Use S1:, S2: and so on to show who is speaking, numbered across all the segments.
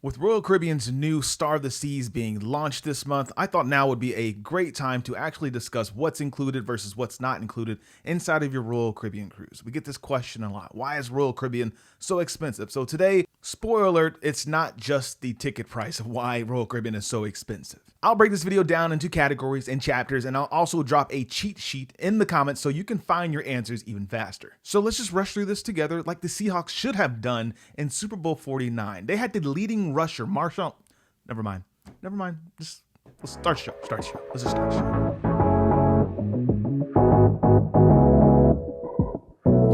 S1: With Royal Caribbean's new Star of the Seas being launched this month, I thought now would be a great time to actually discuss what's included versus what's not included inside of your Royal Caribbean cruise. We get this question a lot. Why is Royal Caribbean so expensive? So today, spoiler alert, it's not just the ticket price of why Royal Caribbean is so expensive. I'll break this video down into categories and chapters, and I'll also drop a cheat sheet in the comments so you can find your answers even faster. So let's just rush through this together like the Seahawks should have done in Super Bowl 49. They had the leading rusher, Marshall. Never mind. Let's start the show. Let's just start the show.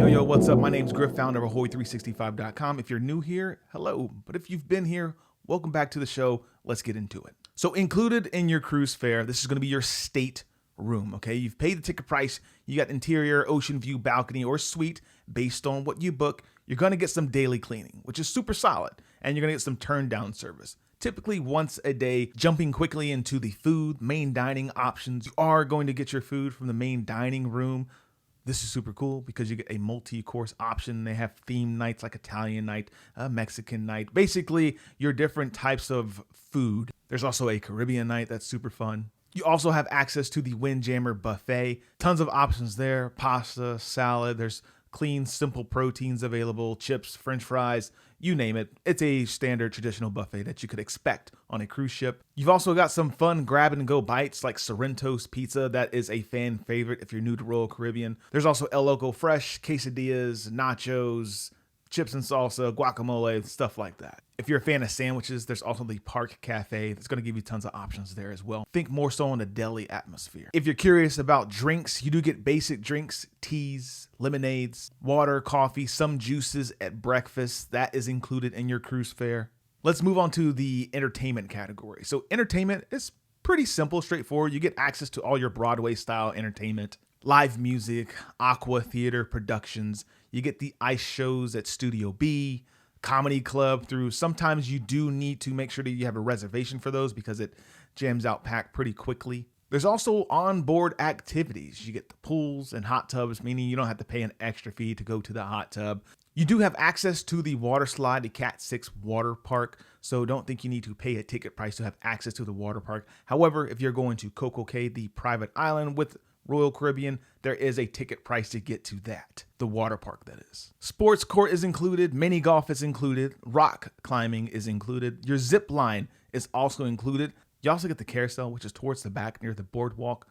S1: Yo, what's up? My name's Griff, founder of Ahoy365.com. If you're new here, hello. But if you've been here, welcome back to the show. Let's get into it. So included in your cruise fare, this is going to be your state room, okay? You've paid the ticket price. You got interior, ocean view, balcony, or suite based on what you book. You're going to get some daily cleaning, which is super solid, and you're going to get some turn down service. Typically once a day, jumping quickly into the food, main dining options. You are going to get your food from the main dining room. This is super cool because you get a multi-course option. They have theme nights like Italian night, Mexican night, basically your different types of food. There's also a Caribbean night that's super fun. You also have access to the Windjammer buffet. Tons of options there, pasta, salad. There's clean, simple proteins available, chips, French fries, you name it. It's a standard traditional buffet that you could expect on a cruise ship. You've also got some fun grab and go bites like Sorrento's pizza. That is a fan favorite if you're new to Royal Caribbean. There's also El Loco Fresh, quesadillas, nachos, chips and salsa, guacamole, stuff like that. If you're a fan of sandwiches, there's also the Park Cafe that's going to give you tons of options there as well. Think more so on a deli atmosphere. If you're curious about drinks, you do get basic drinks, teas, lemonades, water, coffee, some juices at breakfast. That is included in your cruise fare. Let's move on to the entertainment category. So entertainment is pretty simple, straightforward. You get access to all your Broadway style entertainment, live music, aqua theater productions. You get the ice shows at Studio B, Comedy Club through. Sometimes you do need to make sure that you have a reservation for those because it jams out packed pretty quickly. There's also onboard activities. You get the pools and hot tubs, meaning you don't have to pay an extra fee to go to the hot tub. You do have access to the water slide, the Cat 6 water park, so don't think you need to pay a ticket price to have access to the water park. However, if you're going to Coco Cay, the private island with Royal Caribbean, there is a ticket price to get to that, the water park that is. Sports court is included, mini golf is included, rock climbing is included, your zip line is also included. You also get the carousel, which is towards the back near the boardwalk.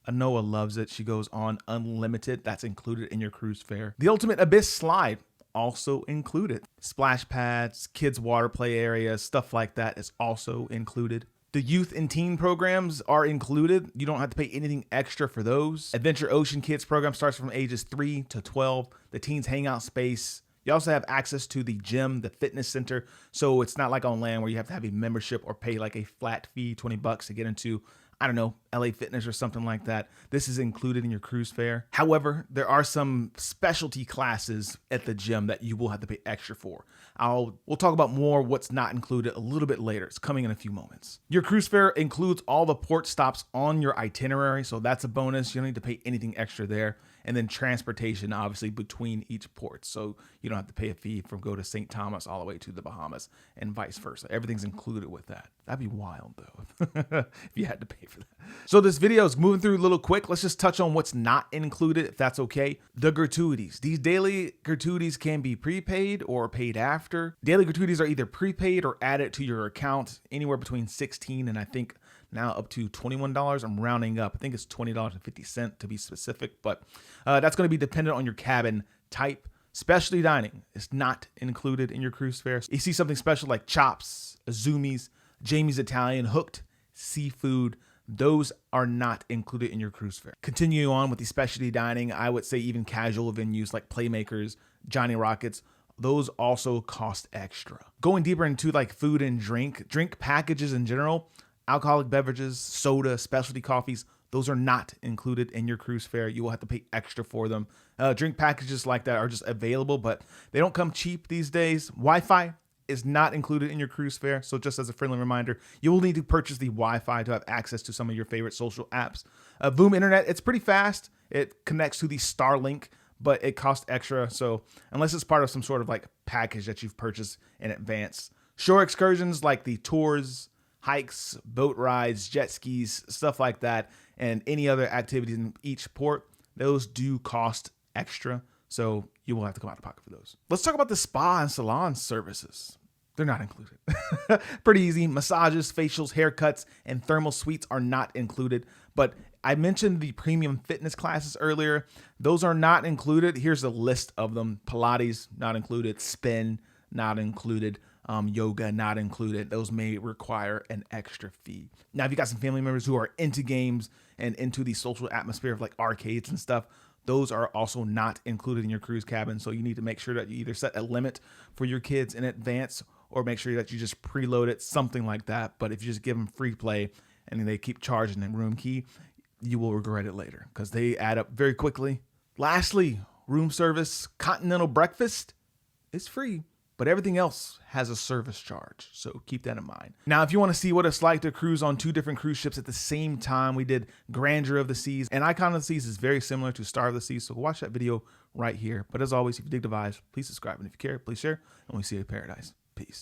S1: Anoa loves it. She goes on unlimited. That's included in your cruise fare. The Ultimate Abyss slide also included. Splash pads, kids water play areas, stuff like that is also included. The youth and teen programs are included. You don't have to pay anything extra for those. Adventure Ocean Kids program starts from ages 3 to 12. The teens hangout space. You also have access to the gym, the fitness center. So it's not like on land where you have to have a membership or pay like a flat fee, $20 to get into, I don't know, LA Fitness or something like that. This is included in your cruise fare. However, there are some specialty classes at the gym that you will have to pay extra for. We'll talk about more what's not included a little bit later. It's coming in a few moments. Your cruise fare includes all the port stops on your itinerary, so that's a bonus. You don't need to pay anything extra there. And then transportation, obviously, between each port. So you don't have to pay a fee from go to St. Thomas all the way to the Bahamas and vice versa. Everything's included with that. That'd be wild, though, if you had to pay for that. So this video is moving through a little quick. Let's just touch on what's not included, if that's okay. The gratuities. These daily gratuities can be prepaid or paid after. Daily gratuities are either prepaid or added to your account, anywhere between $16 and I think now up to $21. I'm rounding up. I think it's $20.50 to be specific, but that's going to be dependent on your cabin type. Specialty dining is not included in your cruise fare. You see something special like chops, azumis, Jamie's Italian, hooked seafood. Those are not included in your cruise fare. Continuing on with the specialty dining, I would say even casual venues like Playmakers, Johnny Rockets, those also cost extra. Going deeper into like food and drink packages in general, alcoholic beverages, soda, specialty coffees, those are not included in your cruise fare. You will have to pay extra for them. Drink packages like that are just available, but they don't come cheap these days. Wi-Fi is not included in your cruise fare. So just as a friendly reminder, you will need to purchase the Wi-Fi to have access to some of your favorite social apps. Voom Internet, it's pretty fast. It connects to the Starlink, but it costs extra. So unless it's part of some sort of like package that you've purchased in advance, Shore excursions like the tours, hikes, boat rides, jet skis, stuff like that, and any other activities in each port, those do cost extra. So you will have to come out of pocket for those. Let's talk about the spa and salon services. They're not included. Pretty easy. Massages, facials, haircuts, and thermal suites are not included. But I mentioned the premium fitness classes earlier. Those are not included. Here's a list of them. Pilates, not included. Spin, not included. Yoga, not included. Those may require an extra fee. Now, if you got some family members who are into games and into the social atmosphere of like arcades and stuff, those are also not included in your cruise cabin. So you need to make sure that you either set a limit for your kids in advance or make sure that you just preload it, something like that. But if you just give them free play and then they keep charging the room key, you will regret it later because they add up very quickly. Lastly, room service, continental breakfast is free, but everything else has a service charge. So keep that in mind. Now, if you want to see what it's like to cruise on 2 different cruise ships at the same time, we did Grandeur of the Seas, and Icon of the Seas is very similar to Star of the Seas. So watch that video right here. But as always, if you dig the vibes, please subscribe. And if you care, please share. And we'll see you in paradise. Peace.